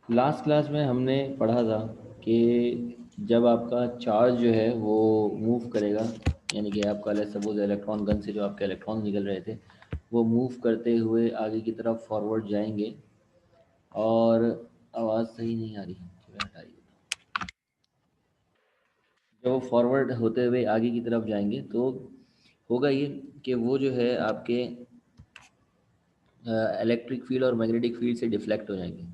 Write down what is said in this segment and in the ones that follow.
Last class में हमने पढ़ा था कि जब आपका चार्ज जो है वो मूव करेगा, यानी कि आपका लेट्स सपोज इलेक्ट्रॉन गन से जो आपके इलेक्ट्रॉन निकल रहे थे वो मूव करते हुए आगे की तरफ फॉरवर्ड जाएंगे। और आवाज़ सही नहीं आ रही, चलो हटाइए। जब वो फॉरवर्ड होते हुए आगे की तरफ जाएंगे तो होगा ये कि वो जो है आपके इलेक्ट्रिक फील्ड और मैग्नेटिक फील्ड से डिफ्लेक्ट हो जाएंगे।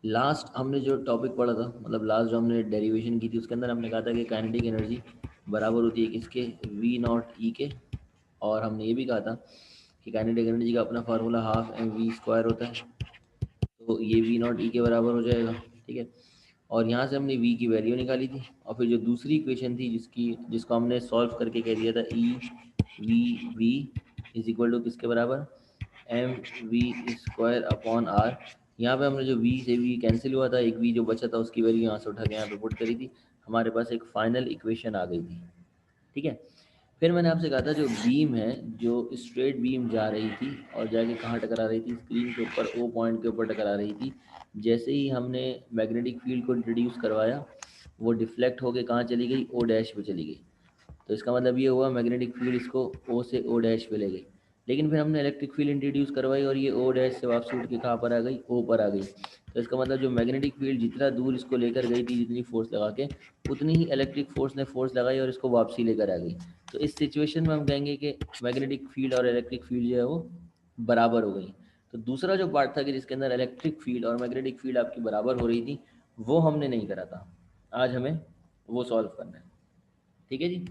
लास्ट हमने जो टॉपिक पढ़ा था, मतलब लास्ट जो हमने डेरिवेशन की थी, उसके अंदर हमने कहा था कि काइनेटिक एनर्जी बराबर होती है किसके, वी नॉट ई के। और हमने ये भी कहा था कि काइनेटिक एनर्जी का अपना formula half M V square होता है, तो ये वी नॉट ई के बराबर हो जाएगा। ठीक है, और यहाँ से हमने वी की वैल्यू निकाली थी, और फिर जो दूसरी इक्वेशन थी जिसको हमने सॉल्व करके कह दिया था E V V is equal to किसके बराबर, M V square upon R. यहाँ पे हमने जो v से v कैंसिल हुआ था, एक v जो बचा था उसकी वैल्यू यहाँ से उठा के यहाँ पे पुट करी थी, हमारे पास एक फाइनल इक्वेशन आ गई थी। ठीक है, फिर मैंने आपसे कहा था जो बीम है, जो स्ट्रेट बीम जा रही थी और जाके कहाँ टकरा रही थी, स्क्रीन के ऊपर ओ पॉइंट के ऊपर टकरा रही थी। जैसे ही हमने मैग्नेटिक फील्ड को इंट्रोड्यूस करवाया, वो डिफ्लेक्ट होके कहाँ चली गई, ओ डैश पे चली गई। तो इसका मतलब ये हुआ मैग्नेटिक फील्ड इसको ओ से ओ डैश पे ले गई। लेकिन फिर हमने इलेक्ट्रिक फील्ड इंट्रोड्यूस करवाई और ये ओ डैश से वापसी उठ के कहाँ पर आ गई, ओ पर आ गई। तो इसका मतलब जो मैग्नेटिक फील्ड जितना दूर इसको लेकर गई थी, जितनी फोर्स लगा के, उतनी ही इलेक्ट्रिक फोर्स ने फोर्स लगाई और इसको वापसी लेकर आ गई। तो इस सिचुएशन में हम कहेंगे कि मैग्नेटिक फील्ड और इलेक्ट्रिक फील्ड जो है वो बराबर हो गई। तो दूसरा जो पार्ट था कि जिसके अंदर इलेक्ट्रिक फील्ड और मैग्नेटिक फील्ड आपकी बराबर हो रही थी, वो हमने नहीं करा था। आज हमें वो सॉल्व करना है। ठीक है जी।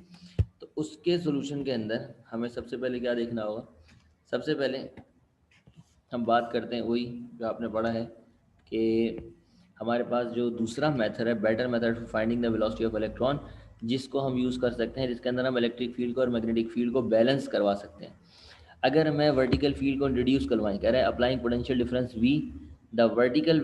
तो उसके सॉल्यूशन के अंदर हमें सबसे पहले क्या देखना होगा, सबसे पहले हम बात करते हैं वही जो आपने पढ़ा है कि हमारे पास जो दूसरा मेथड है, better method for finding the velocity of electron, जिसको हम यूज़ कर सकते हैं, जिसके अंदर हम इलेक्ट्रिक फील्ड को और मैग्नेटिक फील्ड को बैलेंस करवा सकते हैं। अगर मैं वर्टिकल फील्ड को इंट्रोड्यूस करवाएं, कह रहे हैं applying potential difference V, the vertical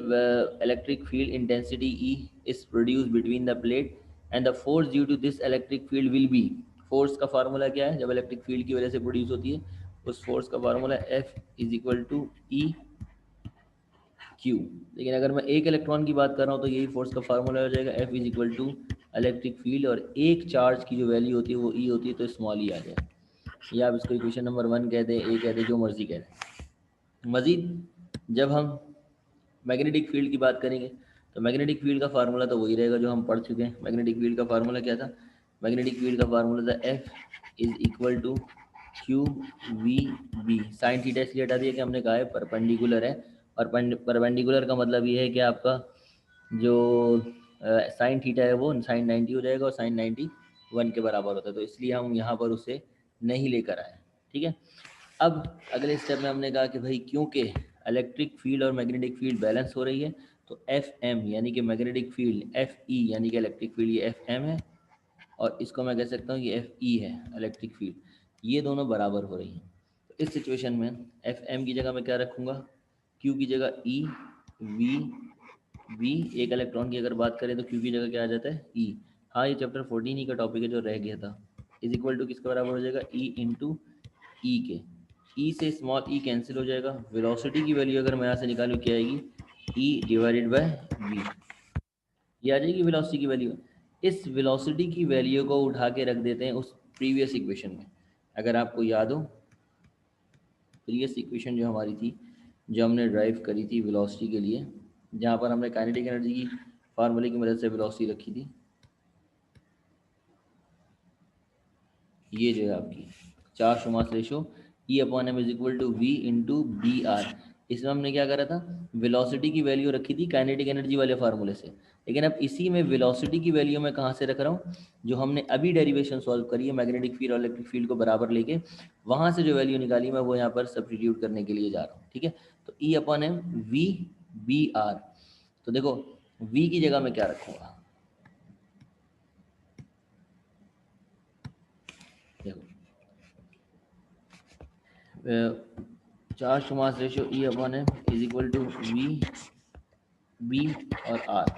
electric field intensity E is produce between the plate and the force due to this electric field will be. Force का फार्मूला क्या है जब इलेक्ट्रिक फील्ड की वजह से प्रोड्यूस होती है, उस फोर्स का formula F is equal to E Q. लेकिन अगर मैं एक इलेक्ट्रॉन की बात कर रहा हूँ तो यही फोर्स का फार्मूला हो जाएगा F is equal to electric field, और एक चार्ज की जो वैल्यू होती है वो ई होती है, तो स्मॉल ई आ जाए। या आप इसको इक्वेशन नंबर 1 कह दें, ए कह दें, जो मर्जी कह दें। मज़ीद जब हम मैग्नेटिक फील्ड की बात करेंगे तो मैग्नेटिक फील्ड का फार्मूला तो वही रहेगा जो हम पढ़ चुके हैं। मैग्नेटिक फील्ड का फार्मूला क्या था, मैग्नेटिक फील्ड का फार्मूला था F is equal to Q V B. Sine theta इसलिए हटा दिया कि हमने कहा है परपेंडिकुलर है, और परपेंडिकुलर का मतलब ये है कि आपका जो साइन थीटा है वो साइन 90 हो जाएगा और साइन 91 के बराबर होता है, तो इसलिए हम यहाँ पर उसे नहीं लेकर आए। ठीक है, अब अगले स्टेप में हमने कहा कि भाई क्योंकि इलेक्ट्रिक फील्ड और मैग्नेटिक फील्ड बैलेंस हो रही है, तो एफ एम यानी कि मैग्नेटिक फील्ड, एफ ई यानी कि इलेक्ट्रिक फील्ड, ये एफ एम है, और इसको मैं कह सकता हूँ ये एफ ई है इलेक्ट्रिक फील्ड, ये दोनों बराबर हो रही हैं। तो इस सिचुएशन में एफ एम की जगह मैं क्या रखूँगा, क्यू की जगह ई वी वी। एक इलेक्ट्रॉन की अगर बात करें तो क्यू की जगह क्या आ जाता है, ई। हाँ, ये चैप्टर 14 ही का टॉपिक है जो रह गया था। इज इक्वल टू किसके बराबर हो जाएगा, ई इंटू ई के। ई से स्मॉल ई कैंसिल हो जाएगा। वेलोसिटी की वैल्यू अगर मैं यहाँ से निकालूँ क्या आएगी, ई डिवाइडेड बाय वी, ये आ जाएगी वेलोसिटी की वैल्यू। इस वेलोसिटी की वैल्यू को उठा के रख देते हैं उस प्रीवियस इक्वेशन में। अगर आपको याद हो, प्रीवियस इक्वेशन जो हमारी थी, जो हमने ड्राइव करी थी वेलोसिटी के लिए, जहाँ पर हमने काइनेटिक एनर्जी की फार्मूले की मदद से वेलोसिटी रखी थी, ये जो है आपकी charge to mass ratio E upon M is equal to V into B R. इसमें हमने क्या करा था, वेलोसिटी की वैल्यू रखी थी काइनेटिक एनर्जी वाले फार्मूले से, लेकिन अब इसी में वेलोसिटी की वैल्यू मैं कहाँ से रख रहा हूँ, जो हमने अभी डेरिवेशन सॉल्व करी है मैग्नेटिक फील्ड और इलेक्ट्रिक फील्ड को बराबर लेके, वहाँ से जो वैल्यू निकाली मैं वो यहाँ पर सब्स्टिट्यूट करने के लिए जा रहा हूँ। ठीक है, तो E upon M V B R. तो देखो वी की जगह मैं क्या रखूँगा, देखो charge to mass ratio E upon M is equal to V B और आर।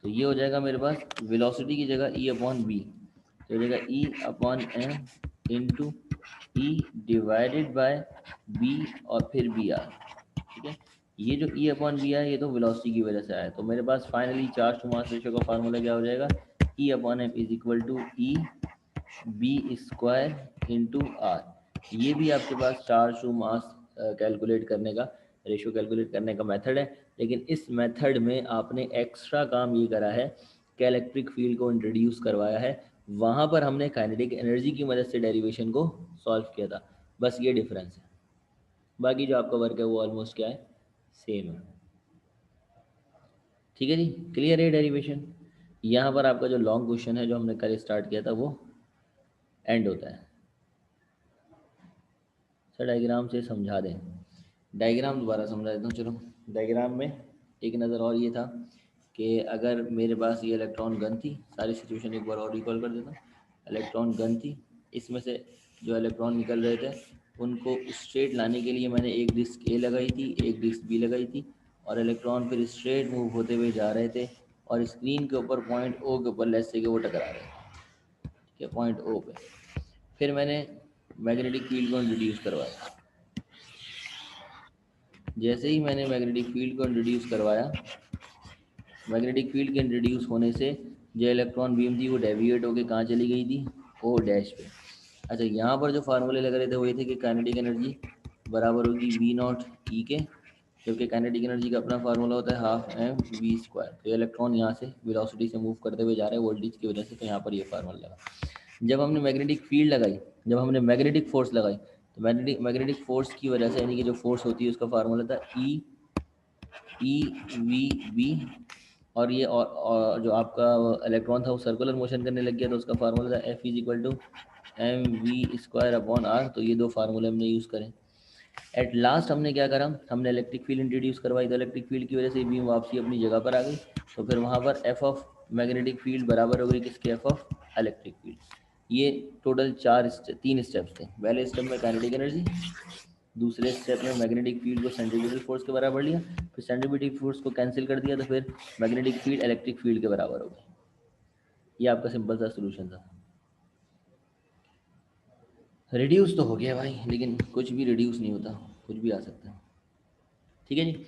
तो ये हो जाएगा मेरे पास वेलोसिटी की जगह ई अपॉन बी, तो हो जाएगा E upon M into E divided by B और फिर बी आर। ठीक है, ये जो E अपॉन बी है ये तो वेलोसिटी की वजह से आया, तो मेरे पास finally charge to mass ratio का फार्मूला क्या हो जाएगा, E upon M is equal to E B square into R. ये भी आपके पास चार्ज टू मास कैलकुलेट करने का, रेशियो कैलकुलेट करने का मेथड है, लेकिन इस मेथड में आपने एक्स्ट्रा काम ये करा है कि इलेक्ट्रिक फील्ड को इंट्रोड्यूस करवाया है, वहाँ पर हमने काइनेटिक एनर्जी की मदद से डेरिवेशन को सॉल्व किया था, बस ये डिफरेंस है। बाकी जो आपका वर्क है वो ऑलमोस्ट क्या है, सेम है। ठीक है जी, क्लियर है डेरिवेशन। यहाँ पर आपका जो लॉन्ग क्वेश्चन है जो हमने कल स्टार्ट किया था वो एंड होता है। सर डायग्राम से समझा दें, डायग्राम दोबारा समझा देता हूँ चलो। डायग्राम में एक नज़र और ये था कि अगर मेरे पास ये इलेक्ट्रॉन गन थी, सारी सिचुएशन एक बार और रिकॉल कर देता हूँ। इलेक्ट्रॉन गन थी, इसमें से जो इलेक्ट्रॉन निकल रहे थे उनको स्ट्रेट लाने के लिए मैंने एक डिस्क ए लगाई थी, एक डिस्क बी लगाई थी, और इलेक्ट्रॉन फिर स्ट्रेट मूव होते हुए जा रहे थे और स्क्रीन के ऊपर पॉइंट ओ के ऊपर लेट्स से कि वो टकरा रहे थे, ठीक है, पॉइंट ओ पे। फिर मैंने मैग्नेटिक फील्ड को इंट्रोड्यूस करवाया। जैसे ही मैंने मैग्नेटिक फील्ड को इंट्रोड्यूस करवाया, मैग्नेटिक फील्ड के इंट्रोड्यूस होने से जो इलेक्ट्रॉन बीम थी वो डेविएट होकर कहाँ चली गई थी, ओ डैश पे। अच्छा, यहाँ पर जो फार्मूले लग रहे थे वो ये थे कि काइनेटिक एनर्जी बराबर होगी वी नॉट ई के, जबकि काइनेटिक एनर्जी का अपना फार्मूला होता है हाफ एम वी स्क्वायर। तो इलेक्ट्रॉन यहाँ से वेलोसिटी से मूव करते हुए जा रहे हैं वोल्टेज की वजह से, तो यहाँ पर ये फार्मूला लगा। जब हमने मैग्नेटिक फील्ड लगाई, जब हमने मैग्नेटिक फोर्स लगाई, तो मैग्नेटिक फोर्स की वजह से, यानी कि जो फोर्स होती है उसका फार्मूला था ई वी बी। और ये और जो आपका इलेक्ट्रॉन था वो सर्कुलर मोशन करने लग गया, तो उसका फार्मूला था F is equal to M V square upon R. तो ये दो फार्मूले हमने यूज़ करें। एट लास्ट हमने क्या करा, हमने इलेक्ट्रिक फील्ड इंट्रोड्यूस करवाई, तो इलेक्ट्रिक फील्ड की वजह से बीम वापसी अपनी जगह पर आ गई। तो फिर वहाँ पर एफ ऑफ मैग्नेटिक फील्ड बराबर हो गई किसके, एफ ऑफ इलेक्ट्रिक फील्ड। ये टोटल तीन स्टेप्स थे। पहले स्टेप में काइनेटिक एनर्जी, दूसरे स्टेप में मैग्नेटिक फील्ड को सेंट्रीफ्यूगल फोर्स के बराबर लिया, फिर सेंट्रीफ्यूगल फोर्स को कैंसिल कर दिया, तो फिर मैग्नेटिक फील्ड इलेक्ट्रिक फील्ड के बराबर हो गई। ये आपका सिंपल सा सोल्यूशन था। रिड्यूस तो हो गया भाई, लेकिन कुछ भी रिड्यूस नहीं होता, कुछ भी आ सकता है। ठीक है जी।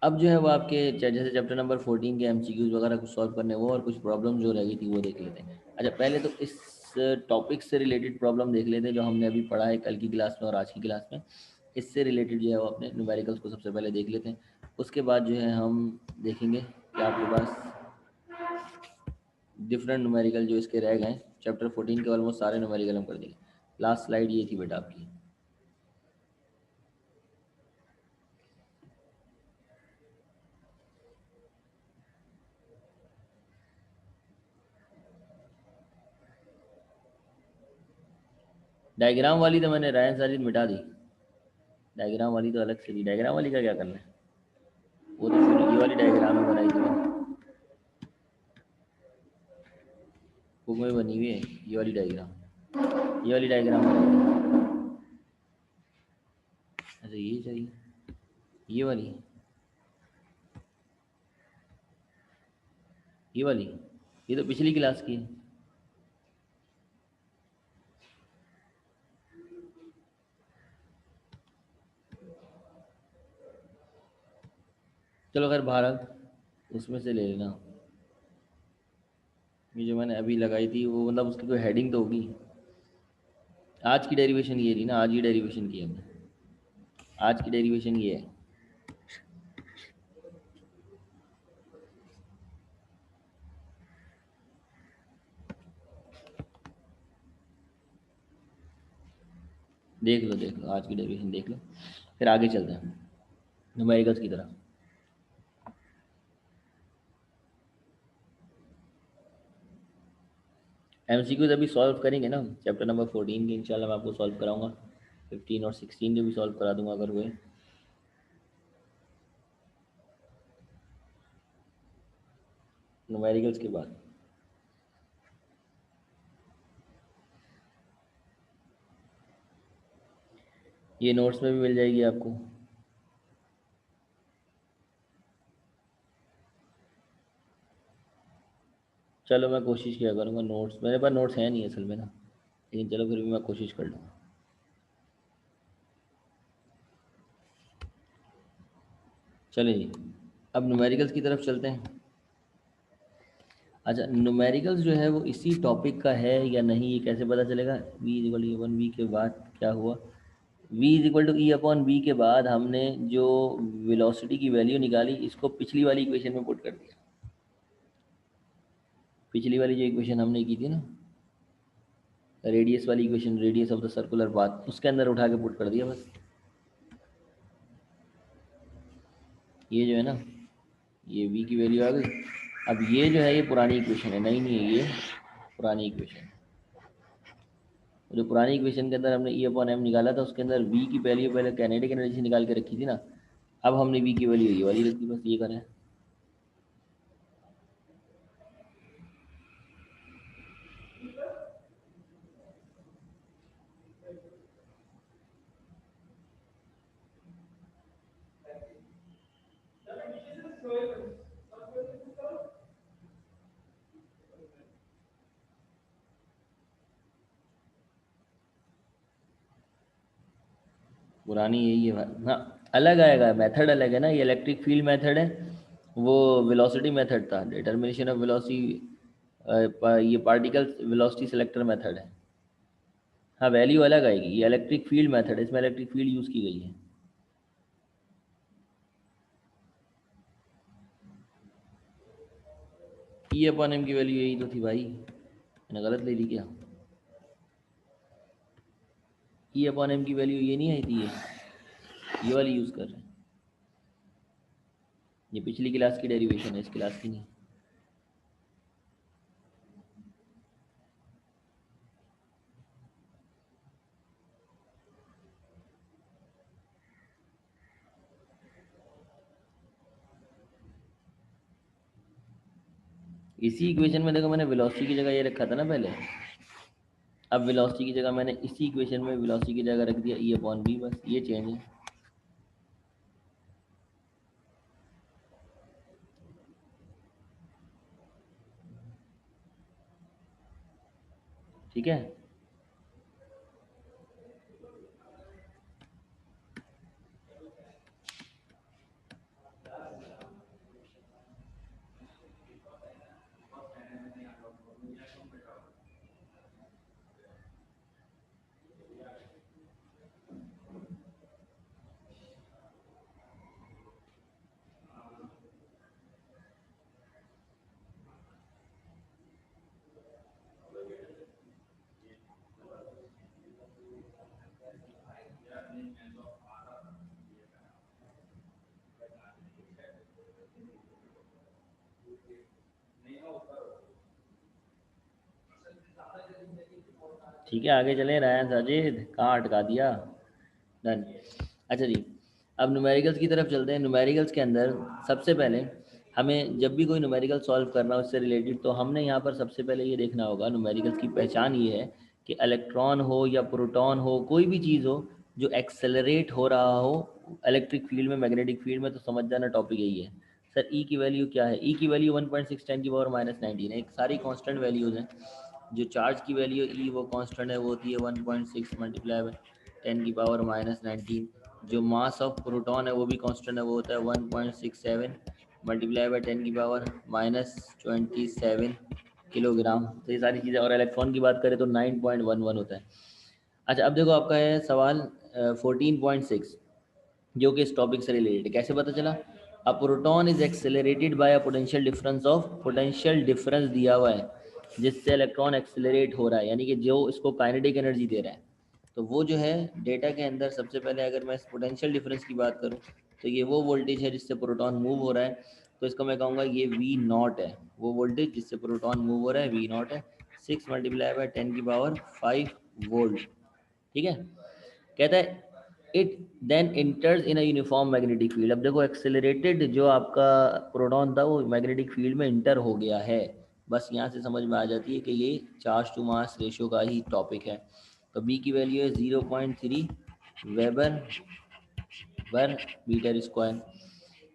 अब जो है वो आपके जैसे चैप्टर नंबर 14 के एमसीक्यूज वगैरह कुछ सॉल्व करने वो, और कुछ प्रॉब्लम जो रह गई थी वो देख लेते हैं। अच्छा, पहले तो इस टॉपिक से रिलेटेड प्रॉब्लम देख लेते हैं जो हमने अभी पढ़ा है कल की क्लास में और आज की क्लास में। इससे रिलेटेड जो है वो अपने न्यूमेरिकल्स को सबसे पहले देख लेते हैं। उसके बाद जो है हम देखेंगे कि आपके पास डिफरेंट न्यूमेरिकल जो इसके रह गए। चैप्टर 14 के ऑलमोस्ट सारे न्यूमेरिकल हम कर देंगे। लास्ट स्लाइड ये थी बेटा आपकी। डायग्राम वाली तो मैंने रायन सारी मिटा दी, डायग्राम वाली तो अलग से दी। डायग्राम वाली का क्या करना है, वो तो फिर ये वाली डायग्राम में बनाई थी मैंने, बुक में बनी हुई है ये वाली डायग्राम, ये वाली डायग्राम बनाई थी। अच्छा ये चाहिए, ये वाली, ये वाली, ये तो पिछली क्लास की है। चलो खैर बहरहाल उसमें से ले लेना। ये जो मैंने अभी लगाई थी वो मतलब उसकी कोई हेडिंग तो होगी। आज की डेरिवेशन ये थी ना, आज ही डेरिवेशन की हमने, आज की डेरिवेशन ये है। देख लो आज की डेरिवेशन देख लो, फिर आगे चलते हैं न्यूमेरिकल्स की तरफ। एमसीक्यूज अभी सॉल्व करेंगे ना चैप्टर नंबर 14 के, इंशाल्लाह मैं आपको सॉल्व कराऊंगा। 15 और 16 के भी सॉल्व करा दूंगा अगर हुए। न्यूमेरिकल्स के बाद ये नोट्स में भी मिल जाएगी आपको। चलो मैं कोशिश किया करूँगा, नोट्स मेरे पास नोट्स हैं नहीं असल में ना, लेकिन चलो फिर भी मैं कोशिश कर लूँगा। चलिए जी, अब न्यूमेरिकल्स की तरफ चलते हैं। अच्छा, न्यूमेरिकल्स जो है वो इसी टॉपिक का है या नहीं, ये कैसे पता चलेगा? v equal to one V के बाद क्या हुआ, v is equal to E upon V के बाद हमने जो वेलोसिटी की वैल्यू निकाली इसको पिछली वाली इक्वेशन में पुट कर दिया। पिछली वाली जो इक्वेशन हमने की थी ना, रेडियस वाली equation, radius of the circular path, उसके अंदर उठा के पुट कर दिया बस। ये जो है ना, ये v की वैल्यू आ गई। अब ये जो है ये पुरानी इक्वेशन है, नई नहीं है, ये पुरानी इक्वेशन है। जो पुरानी इक्वेशन के अंदर हमने ई अपॉन एम निकाला था उसके अंदर v की वैल्यू पहले काइनेटिक एनर्जी से निकाल के रखी थी ना, अब हमने v की वैल्यू ये वाली रख दी, बस ये करें। पुरानी यही है भाई। हाँ, अलग आएगा, मेथड अलग है ना, ये इलेक्ट्रिक फील्ड मेथड है, वो वेलोसिटी मेथड था, डिटर्मिनेशन ऑफ वेलोसिटी, ये पार्टिकल वेलोसिटी सेलेक्टर मेथड है। हाँ, वैल्यू अलग आएगी, ये इलेक्ट्रिक फील्ड मेथड है, इसमें इलेक्ट्रिक फील्ड यूज़ की गई है। ई अपॉन एम की वैल्यू यही तो थी भाई, मैंने गलत ले ली क्या? ई अपॉन एम की वैल्यू ये नहीं आई थी, ये वाली यूज़ कर रहे हैं। ये पिछली क्लास की डेरिवेशन है, इस क्लास की नहीं। इसी इक्वेशन में देखो, मैंने वेलोसिटी की जगह ये रखा था ना पहले, अब वेलोसिटी की जगह मैंने इसी इक्वेशन में वेलोसिटी की जगह रख दिया ई अपॉन बी, बस ये चेंज है। ठीक है, ठीक है, आगे चले। रायन साजिद कहाँ अटका दिया? डन। अच्छा जी, अब न्यूमेरिकल्स की तरफ चलते हैं। न्यूमेरिकल्स के अंदर सबसे पहले हमें जब भी कोई न्यूमेरिकल सॉल्व करना हो इससे रिलेटेड, तो हमने यहाँ पर सबसे पहले ये देखना होगा, न्यूमेरिकल्स की पहचान ये है कि इलेक्ट्रॉन हो या प्रोटॉन हो, कोई भी चीज़ हो जो एक्सेलरेट हो रहा हो इलेक्ट्रिक फील्ड में, मैग्नेटिक फील्ड में, तो समझ जाना टॉपिक यही है। सर ई की वैल्यू क्या है? ई की वैल्यू 1.6 10 की पावर -19 है। एक सारी कांस्टेंट वैल्यूज़ हैं। जो चार्ज की वैल्यू ई वो कांस्टेंट है, वो होती है 1.6 मल्टीप्लाई बाय 10 की पावर -19। जो मास ऑफ प्रोटॉन है वो भी कांस्टेंट है, वो होता है 1.67 मल्टीप्लाई बाय 10 की पावर -27 किलोग्राम। तो ये सारी चीज़ें, और इलेक्ट्रॉन की बात करें तो 9.11 होता है। अच्छा, अब देखो आपका है सवाल 14.6, जो कि इस टॉपिक से रिलेटेड है। कैसे पता चला? A proton is accelerated by a potential difference of, potential difference दिया हुआ है जिससे इलेक्ट्रॉन एक्सेलरेट हो रहा है, यानी कि जो इसको काइनेटिक एनर्जी दे रहा है। तो वो जो है डेटा के अंदर, सबसे पहले अगर मैं इस पोटेंशियल डिफरेंस की बात करूँ तो ये वो वोल्टेज है जिससे प्रोटॉन मूव हो रहा है, तो इसको मैं कहूँगा ये वी नॉट है। वो वोल्टेज जिससे प्रोटॉन मूव हो रहा है वी नॉट है, 6 मल्टीप्लाई बाय 10 की पावर 5 वोल्ट। ठीक है, कहता है it then enters in a uniform magnetic field. अब देखो, एक्सेलरेटेड जो आपका प्रोटॉन था वो मैग्नेटिक फील्ड में इंटर हो गया है। बस यहाँ से समझ में आ जाती है कि ये चार्ज टू मास रेशियो का ही टॉपिक है। तो बी की वैल्यू है 0.3 वेबर पर metre square.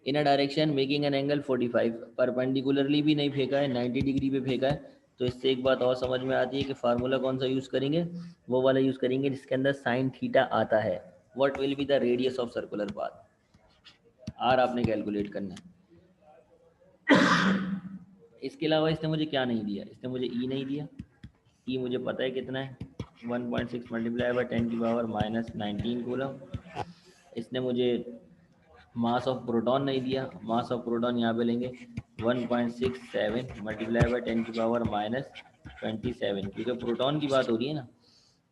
In a direction making an angle 45, perpendicularly भी नहीं फेंका है, 90 डिग्री पे फेंका है। तो इससे एक बात और समझ में आती है कि फार्मूला कौन सा यूज़ करेंगे, वो वाला यूज़ करेंगे जिसके अंदर साइन थीटा आता है। What will be the radius of circular path? R आपने कैलकुलेट करना है। इसके अलावा इसने मुझे क्या नहीं दिया, इसने मुझे ई नहीं दिया। ई मुझे पता है कितना है, 1.6 मल्टीप्लाई बाई 10⁻⁻19 कूलम। इसने मुझे मास ऑफ प्रोटॉन नहीं दिया। मास ऑफ प्रोटॉन यहाँ पे लेंगे 1.67 मल्टीप्लाई बाई 10⁻⁻27, क्योंकि प्रोटॉन की बात हो रही है ना,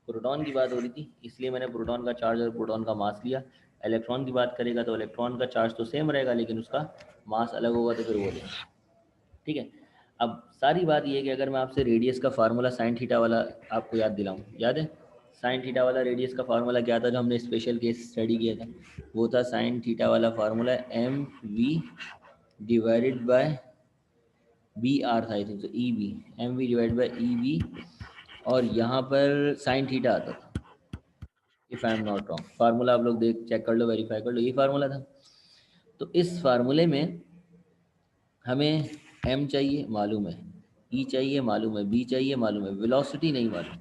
प्रोटॉन की बात हो रही थी, इसलिए मैंने प्रोटॉन का चार्ज और प्रोटॉन का मास लिया। इलेक्ट्रॉन की बात करेगा तो इलेक्ट्रॉन का चार्ज तो सेम रहेगा, लेकिन उसका मास अलग होगा, तो फिर वो लेंगे। ठीक है। अब सारी बात ये है कि अगर मैं आपसे रेडियस का फार्मूला साइन थीटा वाला आपको याद दिलाऊं, याद है साइन थीटा वाला रेडियस का फार्मूला क्या था जो हमने स्पेशल केस स्टडी किया था? वो था साइन थीटा वाला formula M V divided by B R था, आई थिंक, तो E B, M V divide by E B, और यहाँ पर साइन थीटा आता था, if I am not wrong. Formula आप लोग देख चेक कर लो, वेरीफाई कर लो, ये फार्मूला था। तो इस फार्मूले में हमें m चाहिए मालूम है, e चाहिए मालूम है, b चाहिए मालूम है, वेलोसिटी नहीं मालूम।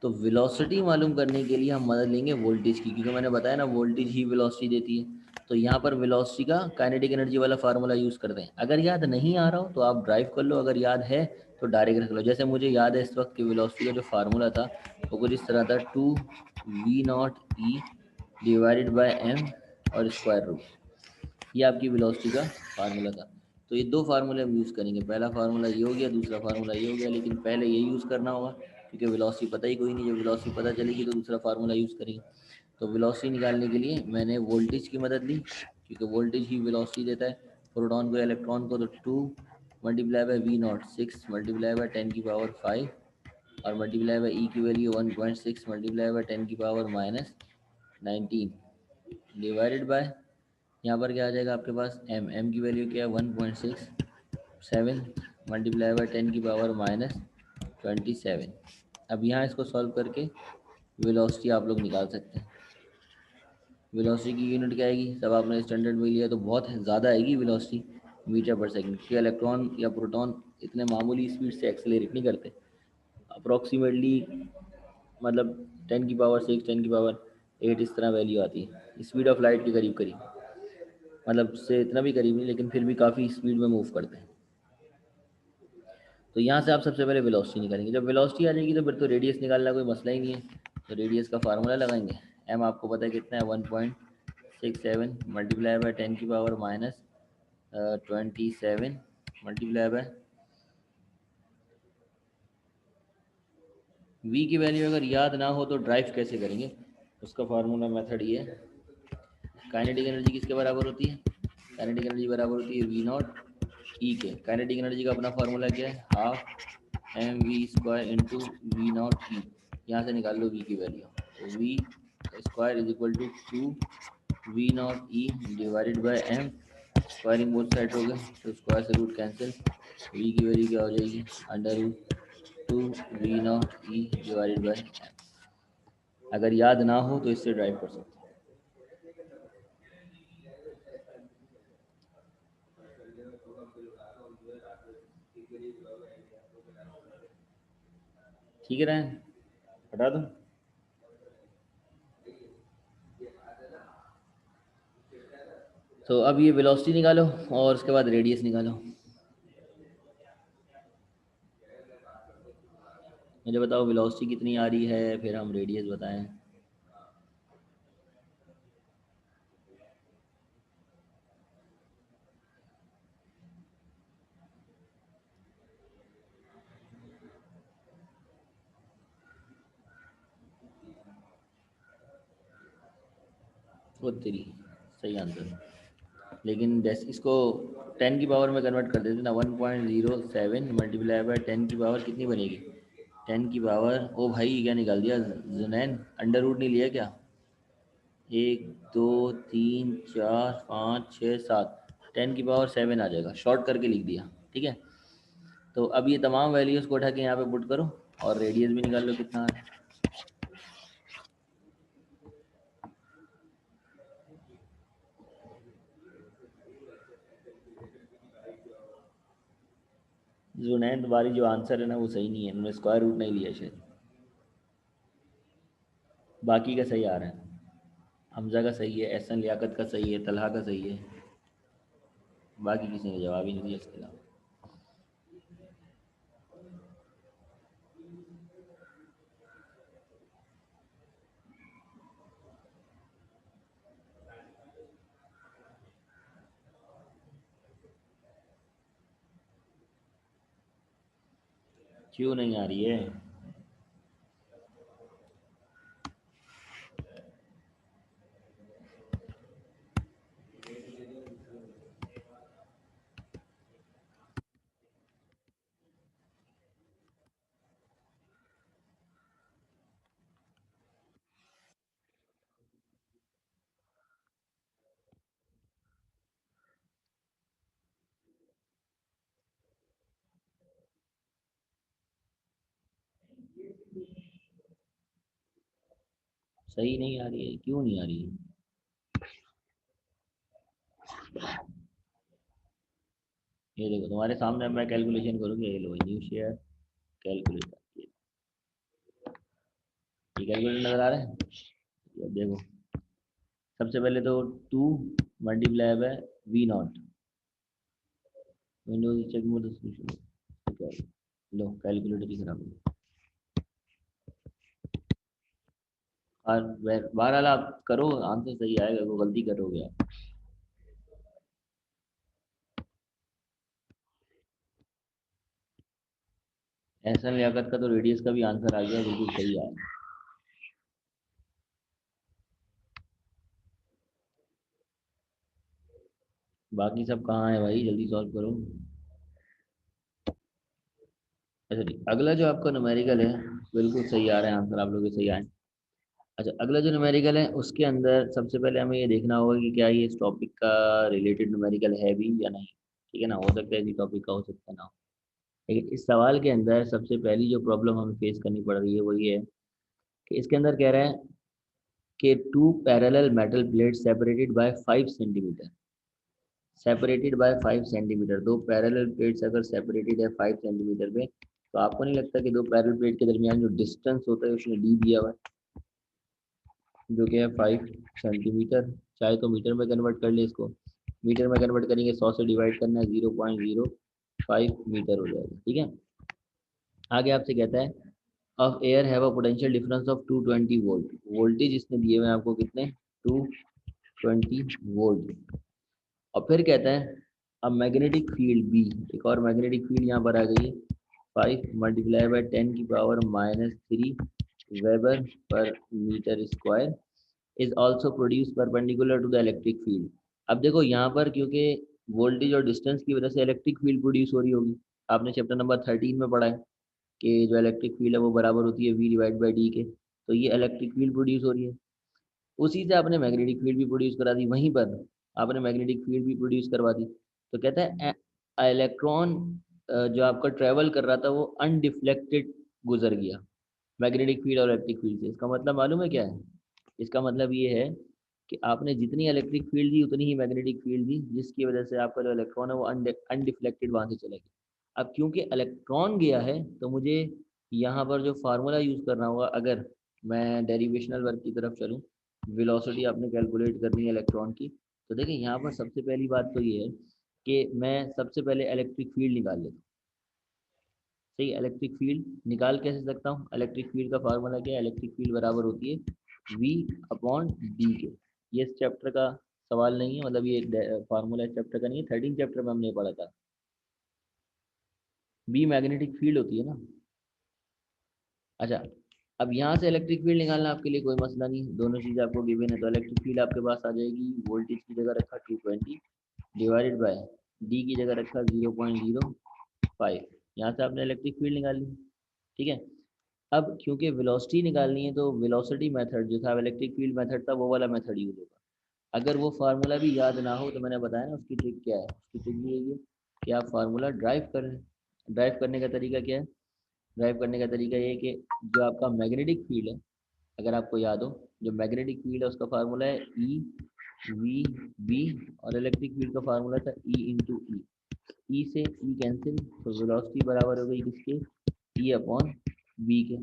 तो वेलोसिटी मालूम करने के लिए हम मदद लेंगे वोल्टेज की, क्योंकि मैंने बताया ना वोल्टेज ही वेलोसिटी देती है। तो यहाँ पर वेलोसिटी का काइनेटिक एनर्जी वाला फार्मूला यूज़ करते हैं। अगर याद नहीं आ रहा हो तो आप ड्राइव कर लो, अगर याद है तो डायरेक्ट रख लो। जैसे मुझे याद है इस वक्त कि वेलोसिटी का जो फार्मूला था वो कुछ इस तरह था, 2v0 e divided by m और स्क्वायर रूट। ये आपकी वेलोसिटी का फार्मूला था। तो ये दो फार्मूले हम यूज़ करेंगे, पहला फार्मूला ये हो गया, दूसरा फार्मूला ये हो गया, लेकिन पहले ये यूज़ करना होगा क्योंकि वेलोसिटी पता ही कोई नहीं। जब वेलोसिटी पता चलेगी तो दूसरा फार्मूला यूज़ करेंगे। तो वेलोसिटी निकालने के लिए मैंने वोल्टेज की मदद ली, क्योंकि वोल्टेज ही वेलोसिटी देता है प्रोटॉन को या इलेक्ट्रॉन को। तो 2 multiply by v0 6 multiply by 10⁵ और मल्टीप्लाई बाई ई की value 1.6 multiply by 10⁻⁻19 divided by, यहाँ पर क्या आ जाएगा आपके पास, एम की वैल्यू क्या है 1.67 मल्टीप्लाई बाई 10⁻⁻27। अब यहाँ इसको सॉल्व करके वेलोसिटी आप लोग निकाल सकते हैं। वेलोसिटी की यूनिट क्या आएगी, सब आपने स्टैंडर्ड में लिया तो बहुत ज़्यादा आएगी वेलोसिटी, मीटर पर सेकंड, क्योंकि इलेक्ट्रॉन या प्रोटॉन इतने मामूली स्पीड से एक्सेलरेट नहीं करते। अप्रॉक्सीमेटली मतलब 10⁻6 10⁸ इस तरह वैल्यू आती है, स्पीड ऑफ लाइट के करीब करीब, मतलब से इतना भी करीब नहीं, लेकिन फिर भी काफ़ी स्पीड में मूव करते हैं। तो यहाँ से आप सबसे पहले वेलोसिटी निकालेंगे। जब वेलोसिटी आ जाएगी तो फिर तो रेडियस निकालना कोई मसला ही नहीं है। तो रेडियस का फार्मूला लगाएंगे, एम आपको पता है कितना है, 1.67 multiply by 10⁻⁻27 multiply by V की वैल्यू अगर याद ना हो तो ड्राइव कैसे करेंगे, उसका फार्मूला मेथड ये है। काइनेटिक एनर्जी किसके बराबर होती है, काइनेटिक एनर्जी बराबर होती है v0 ई के। काइनेटिक एनर्जी का अपना फार्मूला क्या है, half M V square into v0 E. यहाँ से निकाल लो v की वैल्यू, तो V square is equal to 2v0 E divided by M, squaring both side हो गए तो स्क्वायर से रूट कैंसिल, v की वैल्यू क्या हो जाएगी, √2v0 E divided by M. अगर याद ना हो तो इससे ड्राइव कर सकते हैं। ठीक है रैन, हटा दूँ? तो अब ये वेलोसिटी निकालो और उसके बाद रेडियस निकालो। मुझे बताओ वेलोसिटी कितनी आ रही है, फिर हम रेडियस बताएं। वो तेरी सही आंसर, लेकिन जैसे इसको 10 की पावर में कन्वर्ट कर देते ना, 1.07 मल्टीप्लाई बाय 10 की पावर कितनी बनेगी, 10 की पावर, ओ भाई क्या निकाल दिया जुनैन, अंडर रूट नहीं लिया क्या, 1 2 3 4 5 6 7, 10⁻7 आ जाएगा, शॉर्ट करके लिख दिया। ठीक है। तो अब ये तमाम वैल्यूज़ को उठा के यहाँ पे पुट करो और रेडियस भी निकाल लो कितना है। जुनैन तुम्हारी जो आंसर है ना वो सही नहीं है, उन्होंने स्क्वायर रूट नहीं लिया शायद, बाकी का सही आ रहा है। हमजा का सही है, एहसन लियाकत का सही है, तलहा का सही है। बाकी किसी ने जवाब ही नहीं दिया इसके अलावा। क्यों नहीं आ रही है? सही नहीं आ रही है, क्यों नहीं आ रही है? ये देखो तुम्हारे सामने मैं कैलकुलेशन करूँगी, ये लो न्यू शेयर कैलकुलेटर। ये कैलकुलेटर नजर आ रहा है? ये अब देखो, सबसे पहले तो 2 multiply by V naught, Windows check mode लो कैलकुलेटर ही खराब हो गया। और बहरहाल आप करो, आंसर सही आएगा, कोई गलती करोगे आप। एहसन लियाकत का तो रेडियस का भी आंसर आ गया, बिल्कुल सही आया। बाकी सब कहाँ है भाई, जल्दी सॉल्व करो। अच्छा ठीक, अगला जो आपका न्यूमेरिकल है, बिल्कुल सही आ रहा है आंसर, आप लोग के सही आए। अच्छा, अगला जो न्यूमेरिकल है उसके अंदर सबसे पहले हमें ये देखना होगा कि क्या ये इस टॉपिक का रिलेटेड न्यूमेरिकल है भी या नहीं। ठीक है ना, हो सकता है इसी टॉपिक का, हो सकता है ना हो। लेकिन इस सवाल के अंदर सबसे पहली जो प्रॉब्लम हमें फेस करनी पड़ रही है वो ये है कि इसके अंदर कह रहा है कि two parallel metal plate separated by 5 centimetre, separated by 5 centimetre, दो पैरेलल प्लेट्स अगर सेपरेटेड है 5 सेंटीमीटर पे, तो आपको नहीं लगता कि दो पैरेलल प्लेट के दरमियान जो डिस्टेंस होता है उसमें डी दिया हुआ है, जो कि है 5 सेंटीमीटर। चाहे तो मीटर में कन्वर्ट कर ले इसको, मीटर में कन्वर्ट करेंगे 100 से डिवाइड करना है, 0.05 मीटर हो जाएगा। ठीक है, आगे आपसे कहता है of air have a potential difference of 220 volt, voltage इसने दिए हुए हैं आपको कितने, 220 वोल्ट। और फिर कहता है अब मैग्नेटिक फील्ड बी, एक और मैग्नेटिक फील्ड यहाँ पर आ गई है, 5 × 10⁻³ वेबर पर metre square is also produce perpendicular to the electric field. अब देखो यहाँ पर क्योंकि वोल्टेज और डिस्टेंस की वजह से इलेक्ट्रिक फील्ड प्रोड्यूस हो रही होगी, आपने चैप्टर नंबर 13 में पढ़ा है कि जो इलेक्ट्रिक फील्ड है वो बराबर होती है वी डिवाइड बाई डी के, तो ये इलेक्ट्रिक फील्ड प्रोड्यूस हो रही है। उसी से आपने मैग्नेटिक फील्ड भी प्रोड्यूस करा दी, वहीं पर आपने मैग्नेटिक फील्ड भी प्रोड्यूस करवा दी। तो कहता है इलेक्ट्रॉन जो आपका ट्रेवल कर रहा था वो अनडिफ्लेक्टेड गुजर गया मैग्नेटिक फील्ड और इलेक्ट्रिक फील्ड से। इसका मतलब मालूम है क्या है? इसका मतलब ये है कि आपने जितनी इलेक्ट्रिक फील्ड दी उतनी ही मैग्नेटिक फील्ड दी, जिसकी वजह से आपका जो इलेक्ट्रॉन है वो अनडिफ्लेक्टेड वहां से चला गया। अब क्योंकि इलेक्ट्रॉन गया है तो मुझे यहाँ पर जो फार्मूला यूज करना होगा, अगर मैं डेरिवेशनल वर्क की तरफ चलूँ, वेलोसिटी आपने कैलकुलेट करनी है इलेक्ट्रॉन की, तो देखिए यहाँ पर सबसे पहली बात तो ये है कि मैं सबसे पहले इलेक्ट्रिक फील्ड निकाल लेता हूँ। सही, इलेक्ट्रिक फील्ड निकाल कैसे सकता हूँ, इलेक्ट्रिक फील्ड का फार्मूला क्या है, इलेक्ट्रिक फील्ड बराबर होती है वी अपॉन डी के। ये इस चैप्टर का सवाल नहीं है, मतलब ये फार्मूला इस चैप्टर का नहीं है, 13 चैप्टर में हमने पढ़ा था। बी मैग्नेटिक फील्ड होती है ना। अच्छा, अब यहाँ से इलेक्ट्रिक फील्ड निकालना आपके लिए कोई मसला नहीं, दोनों चीज़ आपको गिवन है, तो इलेक्ट्रिक फील्ड आपके पास आ जाएगी, वोल्टेज की जगह रखा 220 डिवाइडेड बाय डी की जगह रखा 0.05, यहाँ से आपने इलेक्ट्रिक फील्ड निकाल ली। ठीक है, अब क्योंकि वेलोसिटी निकालनी है तो वेलोसिटी मेथड जो था, इलेक्ट्रिक फील्ड मेथड था, वो वाला मेथड यूज होगा। अगर वो फार्मूला भी याद ना हो तो मैंने बताया ना उसकी ट्रिक क्या है, उसकी ट्रिक भी यही है कि आप फार्मूला ड्राइव करें। ड्राइव करने का तरीका क्या है, ड्राइव करने का तरीका ये है कि जो आपका मैग्नेटिक फील्ड है, अगर आपको याद हो, जो मैग्नेटिक फील्ड है उसका फार्मूला है ई वी बी, और इलेक्ट्रिक फील्ड का फार्मूला था ई इंटू ई। ई से ई कैंसिल, तो वेलोसिटी बराबर हो गई किसके, ई अपॉन बी के।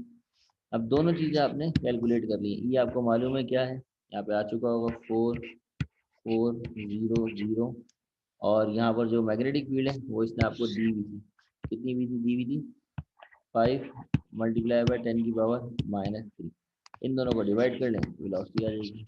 अब दोनों चीज़ें आपने कैलकुलेट कर ली, ये आपको मालूम है क्या है, यहाँ पे आ चुका होगा 4400 और यहाँ पर जो मैग्नेटिक फील्ड है वो इसने आपको दी हुई थी, कितनी हुई थी, दी हुई थी 5 मल्टीप्लाई बाय 10⁻³ इन दोनों को डिवाइड कर लें, वेलोसिटी आ जाएगी।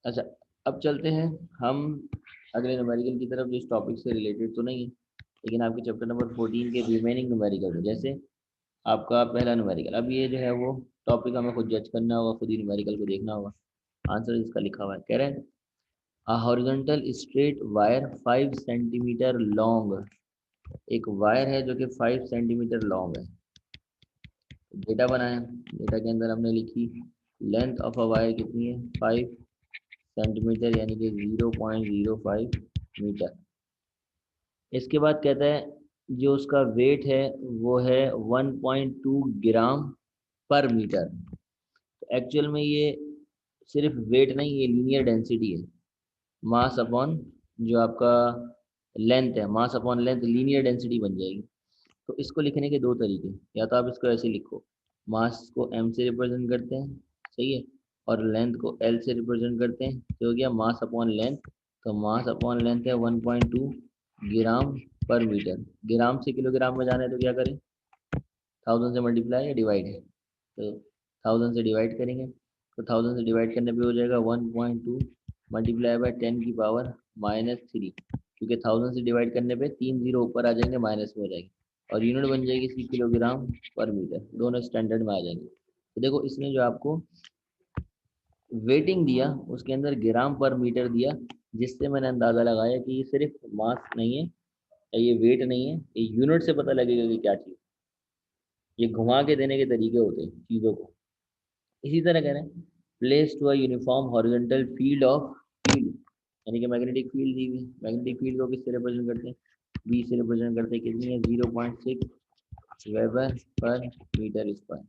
अच्छा, अब चलते हैं हम अगले न्यूमेरिकल की तरफ, जो इस टॉपिक से रिलेटेड तो नहीं है, लेकिन आपके चैप्टर नंबर 14 के रिमेनिंग न्यूमेरिकल, जैसे आपका पहला न्यूमेरिकल। अब ये जो है वो टॉपिक हमें खुद जज करना होगा, खुद ही न्यूमेरिकल को देखना होगा। आंसर इसका लिखा हुआ है, कह रहे हैं a horizontal straight wire 5 centimetre long, एक वायर है जो कि 5 सेंटीमीटर लॉन्ग है। डेटा बनाया, डेटा के अंदर हमने लिखी लेंथ ऑफ अ वायर कितनी है 5 सेंटीमीटर, यानी कि 0.05 मीटर। इसके बाद कहता है जो उसका वेट है वो है 1.2 ग्राम पर मीटर। तो एक्चुअल में ये सिर्फ वेट नहीं, ये लीनियर डेंसिटी है, मास अपॉन जो आपका लेंथ है, mass upon length linear density बन जाएगी। तो इसको लिखने के दो तरीके, या तो आप इसको ऐसे लिखो, मास को m से रिप्रेजेंट करते हैं, सही है, और लेंथ को l से रिप्रेजेंट करते हैं, तो हो गया मास अपॉन लेंथ। तो मास अपॉन लेंथ है 1.2 ग्राम पर मीटर। ग्राम से किलोग्राम में जाना है तो क्या करें, 1000 से मल्टीप्लाई या डिवाइड है, तो 1000 से डिवाइड करेंगे, तो 1000 से डिवाइड करने पे हो जाएगा 1.2 मल्टीप्लाई बाय 10⁻³ क्योंकि 1000 से डिवाइड करने पे 3 जीरो ऊपर आ जाएंगे, माइनस में हो जाएगी, और यूनिट बन जाएगी इसकी किलोग्राम पर मीटर, दोनों स्टैंडर्ड में आ जाएंगे। तो देखो इसने जो आपको वेटिंग दिया उसके अंदर ग्राम पर मीटर दिया, जिससे मैंने अंदाज़ा लगाया कि ये सिर्फ मास नहीं है, ये वेट नहीं है, ये यूनिट से पता लगेगा कि क्या चीज़। ये घुमा के देने के तरीके होते हैं चीज़ों को। इसी तरह कह रहे हैं place to a uniform horizontal field of field, यानी कि मैग्नेटिक फील्ड दी हुई, मैग्नेटिक फील्ड को किससे रिप्रेजेंट करते हैं, बी से रिप्रेजेंट करते हैं, कितनी है 0.6 वेबर पर मीटर स्क्वायर।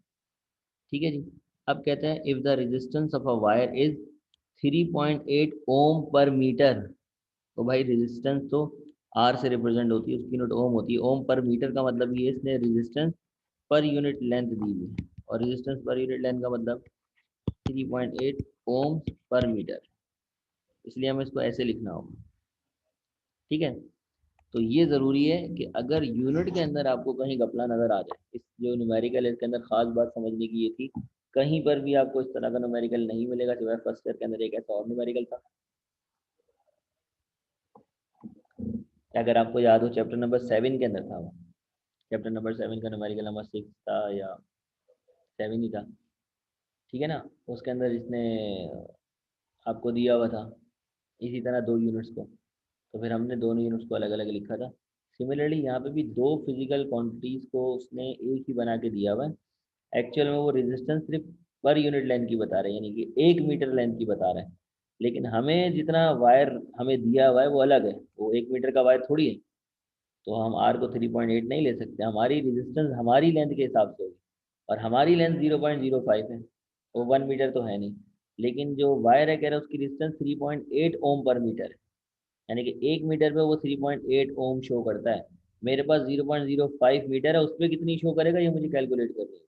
ठीक है जी। अब कहते हैं if the resistance of a wire is 3.8 ओम पर मीटर, तो भाई रेजिस्टेंस तो आर से रिप्रेजेंट होती है, उसकी यूनिट ओम होती है, ओम पर मीटर का मतलब ये इसने रेजिस्टेंस पर यूनिट लेंथ दी हुई है, और रेजिस्टेंस पर यूनिट लेंथ का मतलब 3.8 ओम पर मीटर, इसलिए हमें इसको ऐसे लिखना होगा। ठीक है, तो ये ज़रूरी है कि अगर यूनिट के अंदर आपको कहीं घपला नज़र आ जाए, इस जो न्यूमेरिकल है इसके अंदर खास बात समझने की ये थी, कहीं पर भी आपको इस तरह का न्यूमेरिकल नहीं मिलेगा, सिवाय फर्स्ट ईयर के अंदर एक ऐसा और न्यूमेरिकल था, अगर आपको याद हो चैप्टर नंबर 7 के अंदर था वो, चैप्टर नंबर 7 का न्यूमेरिकल नंबर 6 था या 7 ही था, ठीक है ना। उसके अंदर इसने आपको दिया हुआ था इसी तरह दो यूनिट्स को, तो फिर हमने दोनों यूनिट्स को अलग अलग लिखा था। सिमिलरली यहाँ पे भी दो फिजिकल क्वांटिटीज़ को उसने एक ही बना के दिया हुआ है, एक्चुअल में वो रेजिस्टेंस सिर्फ पर यूनिट लेंथ की बता रहे हैं, यानी कि 1 मीटर लेंथ की बता रहे हैं, लेकिन हमें जितना वायर हमें दिया हुआ है वो अलग है, वो 1 मीटर का वायर थोड़ी है, तो हम आर को 3.8 नहीं ले सकते, हमारी रेजिस्टेंस हमारी लेंथ के हिसाब से होगी, और हमारी लेंथ 0.05 है, वो 1 मीटर तो है नहीं, लेकिन जो वायर है कह रहा है उसकी रेजिस्टेंस 3.8 ओम पर मीटर है, यानी कि 1 मीटर पे वो 3.8 ओम शो करता है। मेरे पास 0.05 मीटर है, उस पर कितनी शो करेगा ये मुझे कैलकुलेट करनी है।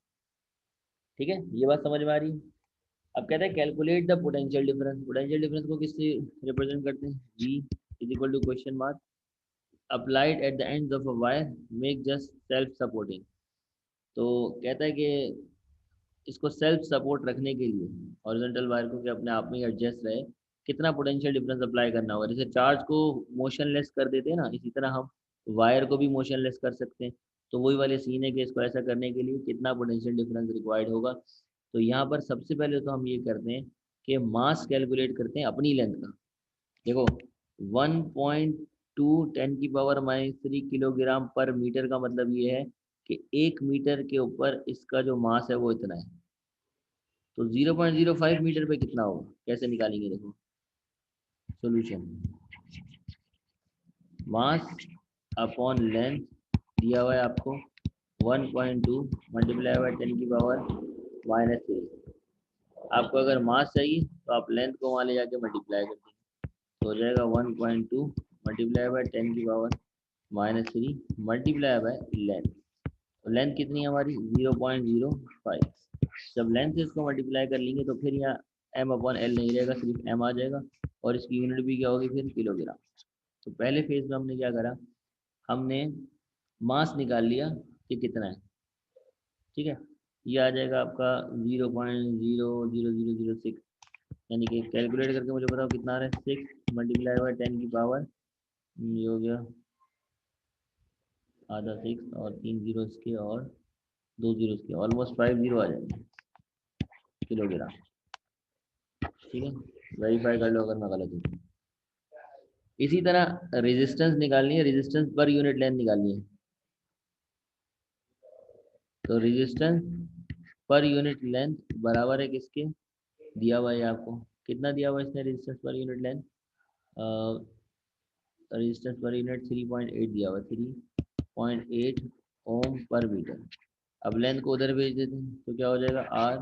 ठीक है, ये बात समझ में आ रही है। अब कहते हैं calculate the potential difference, potential difference को किससे रिप्रेजेंट करते हैं, V is equal to question mark applied at the ends of a wire make just self supporting. तो कहता है कि इसको सेल्फ सपोर्ट रखने के लिए हॉरिजॉन्टल वायर को कि अपने आप में एडजस्ट रहे, कितना पोटेंशियल डिफरेंस अप्लाई करना होगा। जैसे चार्ज को मोशनलेस कर देते हैं ना, इसी तरह हम वायर को भी मोशनलेस कर सकते हैं। तो वही वाले सीन है कि इसको ऐसा करने के लिए कितना पोटेंशियल डिफरेंस रिक्वायर्ड होगा। तो यहाँ पर सबसे पहले तो हम ये करते हैं कि मास कैलकुलेट करते हैं अपनी लेंथ का। देखो 1.2 10⁻³ किलोग्राम पर मीटर का मतलब ये है कि 1 मीटर के ऊपर इसका जो मास है वो इतना है, तो 0.05 मीटर पे कितना होगा, कैसे निकालेंगे, देखो सॉल्यूशन, मास अपॉन लेंथ दिया हुआ है आपको 1.2 मल्टीप्लाई बाय 10⁻³ आपको अगर मास चाहिए तो आप लेंथ को वहाँ ले जाके मल्टीप्लाई कर देंगे, तो हो जाएगा 1.2 multiply by 10⁻³ multiply by length. तो लेंथ कितनी है हमारी 0.05। जब लेंथ से इसको मल्टीप्लाई कर लेंगे तो फिर यहाँ एम अपॉन एल नहीं रहेगा, सिर्फ एम आ जाएगा और इसकी यूनिट भी क्या होगी फिर किलोग्राम। तो पहले फेज में हमने क्या करा, हमने मास निकाल लिया कि कितना है, ठीक है। ये आ जाएगा आपका 0.00006, यानी कि कैलकुलेट करके मुझे बताओ कितना आ रहा है, 6 मल्टीप्लाई बाय 10 की पावर, ये हो गया आधा 6 और 3 जीरो इसके और 2 जीरो इसके, ऑलमोस्ट 5 जीरो आ जाएंगे किलोग्राम, ठीक है। वेरीफाई कर लो अगर मैं गलत हूँ। इसी तरह रेजिस्टेंस निकालनी है, रेजिस्टेंस पर यूनिट लेंथ निकालनी है। तो रेजिस्टेंस पर यूनिट लेंथ बराबर है किसके, दिया हुआ है आपको, कितना दिया हुआ है इसने resistance per unit length, resistance per unit 3.8 दिया हुआ है, 3.8 ओम पर मीटर। अब लेंथ को उधर भेज देते हैं तो क्या हो जाएगा, R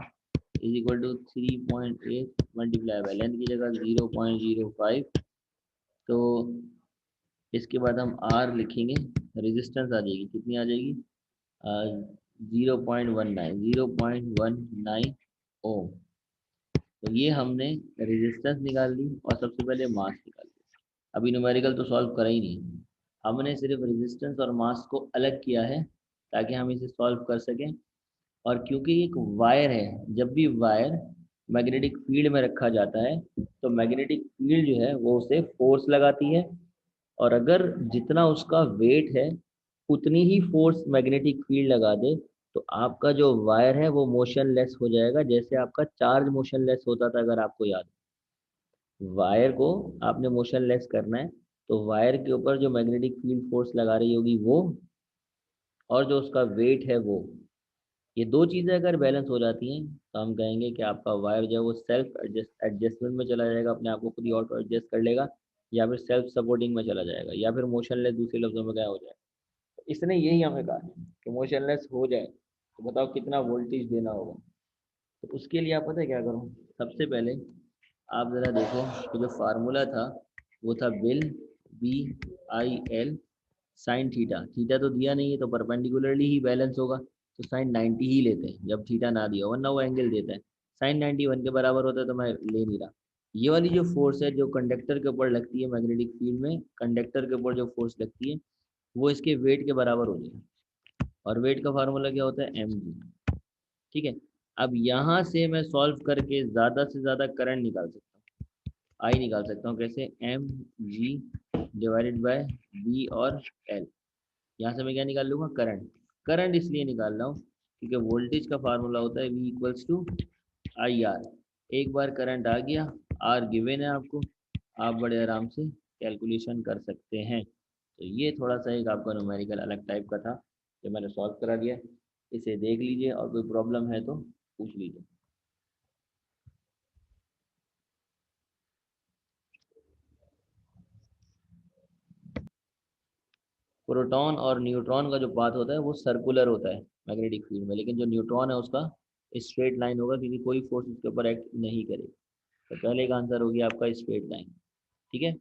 is equal to 3.8 multiply by length की जगह 0.05। तो इसके बाद हम आर लिखेंगे, रेजिस्टेंस आ जाएगी, कितनी आ जाएगी, 0.19, 0.19 ओम। तो ये हमने रेजिस्टेंस निकाल ली और सबसे पहले मास निकाल ली। अभी न्यूमेरिकल तो सॉल्व करा ही नहीं, हमने सिर्फ रेजिस्टेंस और मास को अलग किया है ताकि हम इसे सॉल्व कर सकें। और क्योंकि एक वायर है, जब भी वायर मैग्नेटिक फील्ड में रखा जाता है तो मैग्नेटिक फील्ड जो है वो उसे फोर्स लगाती है, और अगर जितना उसका वेट है उतनी ही फोर्स मैग्नेटिक फील्ड लगा दे तो आपका जो वायर है वो मोशनलेस हो जाएगा, जैसे आपका चार्ज मोशनलेस होता था, अगर आपको याद है। वायर को आपने मोशनलेस करना है तो वायर के ऊपर जो मैग्नेटिक फील्ड फोर्स लगा रही होगी वो, और जो उसका वेट है वो, ये दो चीज़ें अगर बैलेंस हो जाती हैं तो हम कहेंगे कि आपका वायर जो है वो सेल्फ एडजस्टमेंट में चला जाएगा, अपने आप को खुद ही ऑटो एडजस्ट कर लेगा, या फिर सेल्फ सपोर्टिंग में चला जाएगा, या फिर मोशनलेस दूसरे लफ्जों में क्या हो जाएगा। तो इसने यही हमें कहा है कि मोशनलेस हो जाए तो बताओ कितना वोल्टेज देना होगा। तो उसके लिए आप पता है क्या करो, सबसे पहले आप ज़रा देखो कि जो फार्मूला था वो था बिल B I L sine theta. Theta तो दिया नहीं है तो परपेंडिकुलरली ही बैलेंस होगा, तो साइन 90 ही लेते हैं जब थीटा ना दिया, वरना वो एंगल देता है। साइन 91 के बराबर होता है तो मैं ले नहीं रहा। ये वाली जो फोर्स है जो कंडक्टर के ऊपर लगती है मैग्नेटिक फील्ड में, कंडक्टर के ऊपर जो फोर्स लगती है वो इसके वेट के बराबर होती है, और वेट का फार्मूला क्या होता है, एम जी, ठीक है। अब यहाँ से मैं सॉल्व करके ज़्यादा से ज़्यादा करंट निकाल सकता हूँ, आई निकाल सकता हूँ, कैसे, M G divided by B और एल। यहाँ से मैं क्या निकाल लूँगा, करंट। करंट इसलिए निकाल रहा हूँ क्योंकि वोल्टेज का फार्मूला होता है V equals to I R. एक बार करंट आ गया, आर गिवन है आपको, आप बड़े आराम से कैलकुलेशन कर सकते हैं। तो ये थोड़ा सा एक आपका न्यूमेरिकल अलग टाइप का था जो मैंने सॉल्व करा दिया, इसे देख लीजिए और कोई प्रॉब्लम है तो पूछ लीजिए। प्रोटॉन और न्यूट्रॉन का जो पाथ होता है वो सर्कुलर होता है मैग्नेटिक फील्ड में, लेकिन जो न्यूट्रॉन है उसका स्ट्रेट लाइन होगा क्योंकि कोई फोर्स उसके ऊपर एक्ट नहीं करेगी। तो पहले का आंसर होगी आपका स्ट्रेट लाइन, ठीक है।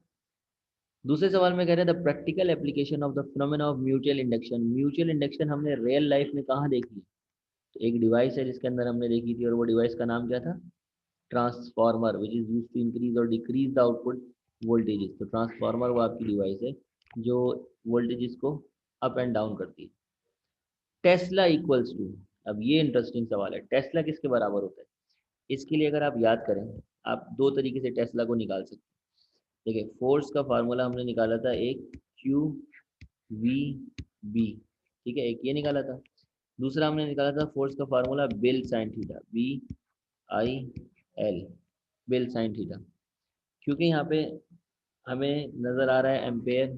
दूसरे सवाल में कह रहे हैं the practical application of the phenomena of mutual induction. Mutual induction हमने रियल लाइफ में कहाँ देखी है, तो एक डिवाइस है जिसके अंदर हमने देखी थी, और वो डिवाइस का नाम क्या था, transformer, which is use to increase और डिक्रीज द आउटपुट वोल्टेजेस। तो ट्रांसफार्मर वो आपकी डिवाइस है जो वोल्टेजेस को अप एंड डाउन करती है। टेस्ला इक्वल्स टू, अब ये इंटरेस्टिंग सवाल है, टेस्ला किसके बराबर होता है। इसके लिए अगर आप याद करें, आप दो तरीके से टेस्ला को निकाल सकते हैं। देखिए फोर्स का फार्मूला हमने निकाला था, एक क्यू वी बी, ठीक है, एक ये निकाला था। दूसरा हमने निकाला था फोर्स का फार्मूला बिल sine theta, B I L, बिल साइन थीटा। क्योंकि यहाँ पे हमें नज़र आ रहा है एम्पेयर,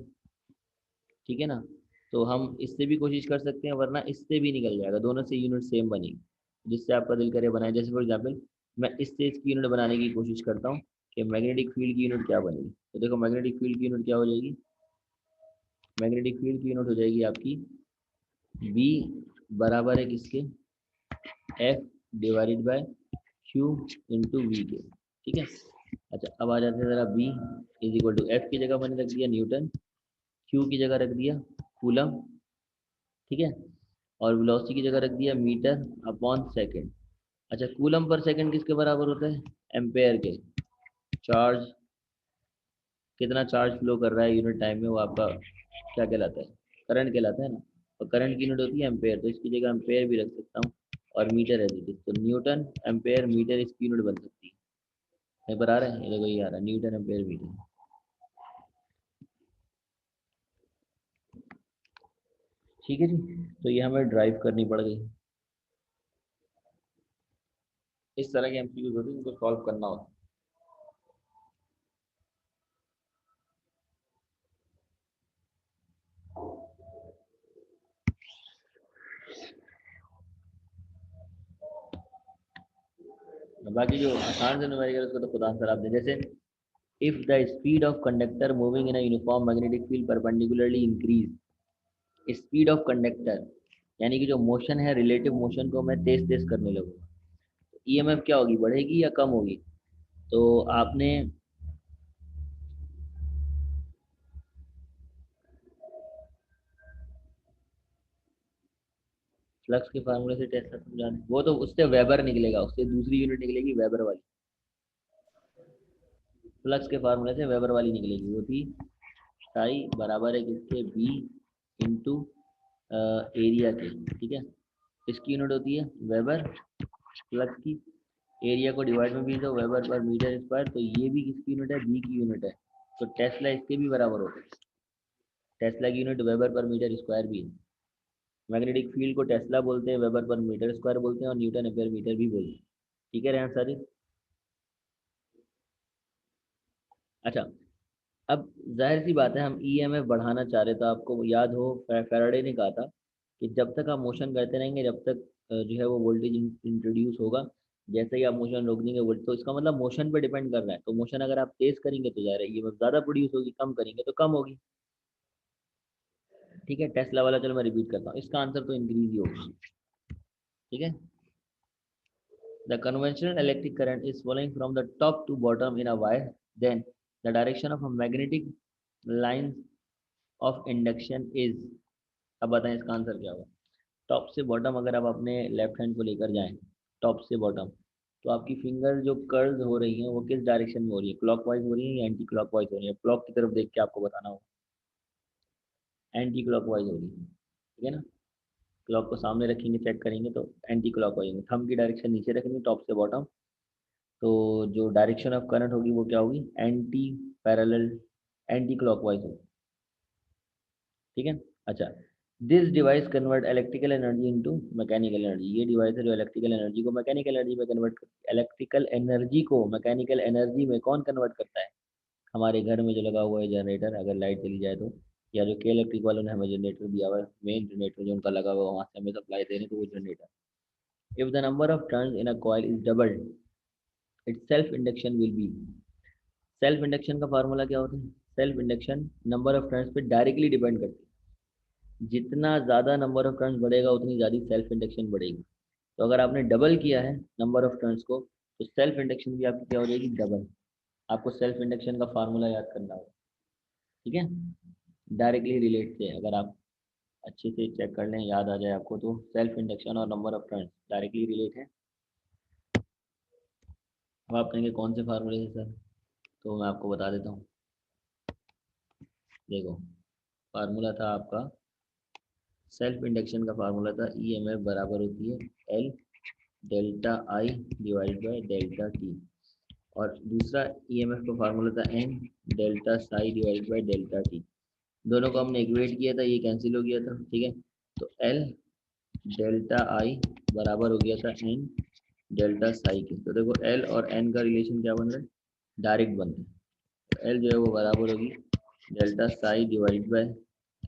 ठीक है ना, तो हम इससे भी कोशिश कर सकते हैं, वरना इससे भी निकल जाएगा, दोनों से यूनिट सेम बनेगी, जिससे आपका दिल करे बनाए। जैसे फॉर एग्जाम्पल मैं इससे इसकी यूनिट बनाने की कोशिश करता हूँ कि मैग्नेटिक फील्ड की यूनिट क्या बनेगी। तो देखो मैग्नेटिक फील्ड की यूनिट क्या हो जाएगी, मैग्नेटिक फील्ड की यूनिट हो जाएगी आपकी बी बराबर है किसके, F divided by Q into V के, ठीक है। अच्छा अब आ जाते हैं ज़रा, B is equal to F की जगह मैंने रख दिया न्यूटन, क्यू की जगह रख दिया कूलम, ठीक है। और वेलोसिटी की जगह रख दिया मीटर अपॉन सेकेंड। अच्छा, कूलम पर सेकेंड किसके बराबर होता है? एम्पेयर के। चार्ज, कितना चार्ज फ्लो कर रहा है यूनिट टाइम में, वो आपका क्या कहलाता है? करंट कहलाता है ना। और करंट की यूनिट होती है एम्पेयर, तो इसकी जगह एम्पेयर भी रख सकता हूँ। और मीटर है जी, तो न्यूटन एम्पेयर मीटर इसकी यूनिट बन सकती है। यहाँ पर आ रहा है, ये देखो ये आ रहा है, न्यूटन एम्पेयर मीटर। ठीक है जी, तो ये हमें ड्राइव करनी पड़ गई। इस तरह के एमसीक्यूज होते हैं, इनको सॉल्व करना होता है। बाकी जो आसान से न्यूमेरिकल उसको तो खुद आंसर आप दें। जैसे if the speed of conductor moving in a uniform magnetic field perpendicularly increase, speed of conductor यानी कि जो मोशन है, रिलेटिव मोशन को मैं तेज तेज करने लगूंगा, ईएमएफ क्या होगी, बढ़ेगी या कम होगी? तो आपने फ्लक्स के फार्मूले से टेस्ला समझाने, वो तो उससे वेबर निकलेगा, उससे दूसरी यूनिट निकलेगी वेबर वाली। फ्लक्स के फार्मूले से वेबर वाली निकलेगी, वो थी साई बराबर है किसके? बी इंटू एरिया के। ठीक है, इसकी यूनिट होती है वेबर, फ्लक्स की एरिया को डिवाइड में भी दो वेबर पर मीटर स्क्वायर, तो ये भी किसकी यूनिट है? बी की यूनिट है। तो टेस्ला इसके भी बराबर होता है। टेस्ला की यूनिट वेबर पर मीटर स्क्वायर भी है। मैग्नेटिक फील्ड को टेस्ला बोलते हैं, वेबर पर मीटर स्क्वायर बोलते हैं, और न्यूटन एम्पेयर मीटर भी बोलते हैं। ठीक है रेहान सारी? अच्छा, अब जाहिर सी बात है हम ईएमएफ बढ़ाना चाह रहे, तो आपको याद हो फैराडे ने कहा था कि जब तक आप मोशन करते रहेंगे, जब तक जो है वो वोल्टेज इंट्रोड्यूस होगा। जैसे ही आप मोशन रोक देंगे वोल्ट, तो इसका मतलब मोशन पे डिपेंड कर रहा है। तो मोशन अगर आप तेज करेंगे तो जाहिर है ईएमएफ ज़्यादा प्रोड्यूस होगी, कम करेंगे तो कम होगी। ठीक है, टेस्ला वाला चलो मैं रिपीट करता हूँ, इसका आंसर तो इंक्रीज ही होगा। ठीक है, the conventional electric current is flowing from the top to bottom in a wire, then the direction of a magnetic line of induction is, अब बताएं इसका आंसर क्या होगा? टॉप से बॉटम अगर आप अपने लेफ्ट हैंड को लेकर जाएं, टॉप से बॉटम, तो आपकी फिंगर जो कर्ल हो रही है वो किस डायरेक्शन में हो रही है? क्लॉकवाइज हो रही है या एंटी क्लॉकवाइज हो रही है? क्लॉक की तरफ देख के आपको बताना होगा। एंटी क्लॉकवाइज हो रही है, ठीक है ना। क्लॉक को सामने रखेंगे, चेक करेंगे तो एंटी क्लॉकवाइज होंगे। थंब की डायरेक्शन नीचे रखेंगे टॉप से बॉटम, तो जो डायरेक्शन ऑफ करंट होगी वो क्या होगी? एंटी पैरेलल, एंटी क्लॉकवाइज होगी। ठीक है। अच्छा, this device convert electrical energy into mechanical energy, ये डिवाइस है जो इलेक्ट्रिकल एनर्जी को मैकेनिकल एनर्जी में कन्वर्ट कर, इलेक्ट्रिकल एनर्जी को मैकेनिकल एनर्जी में कौन कन्वर्ट करता है? हमारे घर में जो लगा हुआ है जनरेटर, अगर लाइट चली जाए तो, या जो के इलेक्ट्रिक वालों ने हमें जनरेटर दिया हुआ है, मेन जनरेटर जो उनका लगा हुआ है वहाँ से हमें सप्लाई दे रहे हैं, तो वो generator. If the number of turns in a coil is doubled, it's self induction will be. Self induction का फार्मूला क्या होता है? Self induction number of turns पे डायरेक्टली डिपेंड करती है। जितना ज़्यादा नंबर ऑफ टर्न्स बढ़ेगा उतनी ज़्यादा सेल्फ इंडक्शन बढ़ेगी। तो अगर आपने डबल किया है नंबर ऑफ टर्न्स को, तो सेल्फ इंडक्शन भी आपकी क्या हो जाएगी? डबल। आपको सेल्फ इंडक्शन का फार्मूला याद करना होगा। ठीक है, डायरेक्टली रिलेट से अगर आप अच्छे से चेक कर लें, याद आ जाए आपको, तो सेल्फ इंडक्शन और number of turns directly relate है। अब आप कहेंगे कौन से फार्मूले से सर, तो मैं आपको बता देता हूँ। देखो, फार्मूला था आपका, सेल्फ इंडक्शन का फार्मूला था ई एम एफ बराबर होती है L delta I divide by delta T. और दूसरा ई एम एफ का फार्मूला था N delta psi divide by delta T. दोनों को हमने इक्वेट किया था, ये कैंसिल हो गया था। ठीक है, तो एल डेल्टा आई बराबर हो गया था एन डेल्टा साई के। तो देखो एल और एन का रिलेशन क्या बन रहा है? डायरेक्ट बन रहा है। तो एल जो है वो बराबर होगी delta psi divide by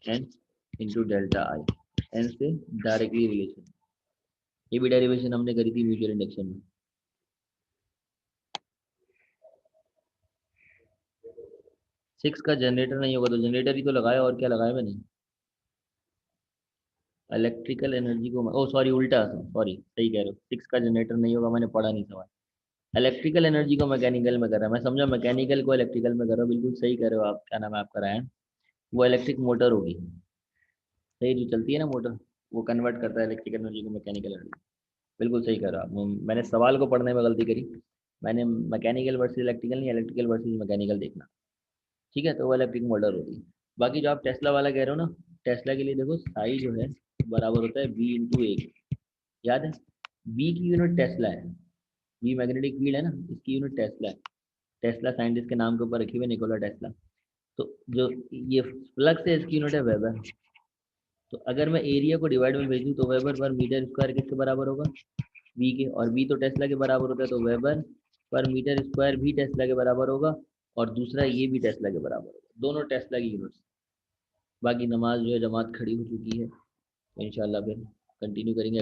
N into delta I, N से डायरेक्टली रिलेशन। ये भी डेरिवेशन हमने करी थी म्यूचुअल इंडक्शन में। सिक्स का जनरेटर नहीं होगा, तो जनरेटर ही तो लगाया, और क्या लगाया मैंने? इलेक्ट्रिकल एनर्जी को, ओ सॉरी उल्टा, सॉरी सही कह रहे हो, सिक्स का जनरेटर नहीं होगा, मैंने पढ़ा नहीं समझ। इलेक्ट्रिकल एनर्जी को मैकेनिकल में कर रहा है, मैं समझा मैकेनिकल को इलेक्ट्रिकल में कर रहा हूँ, बिल्कुल सही कह रहे हो आप। क्या नाम है आपका? रायन। वो इलेक्ट्रिक मोटर होगी, सही, जो चलती है ना मोटर, वो कन्वर्ट करता है इलेक्ट्रिकल एनर्जी को मैकेनिकल एनर्जी। बिल्कुल सही कह रहा आप। मैंने सवाल को पढ़ने में गलती करी। मैंने मैकेनिकल वर्सेस इलेक्ट्रिकल नहीं, इलेक्ट्रिकल वर्सेस मैकेनिकल देखना। ठीक है, तो वो इलेक्ट्रिक मोटर होती है। बाकी जो आप टेस्ला वाला कह रहे हो ना, टेस्ला के लिए देखो साई जो है बराबर होता है बी इंटू ए। याद है, बी की यूनिट टेस्ला है, बी मैग्नेटिक फील्ड है ना, इसकी यूनिट टेस्ला है। टेस्ला साइंटिस्ट के नाम के ऊपर रखी हुई, निकोला टेस्ला। तो जो ये फ्लक्स है इसकी यूनिट है वेबर। तो अगर मैं एरिया को डिवाइड में भेजूँ तो वेबर पर मीटर स्क्वायर किसके बराबर होगा, वी के। और वी तो टेस्ला के बराबर होता है, तो वेबर पर मीटर स्क्वायर भी टेस्ला के बराबर होगा। और दूसरा ये भी टेस्ला के बराबर होगा, दोनों टेस्ला की यूनिट्स। बाकी नमाज जो है जमात खड़ी हो चुकी है, तो इंशाल्लाह फिर कंटिन्यू करेंगे।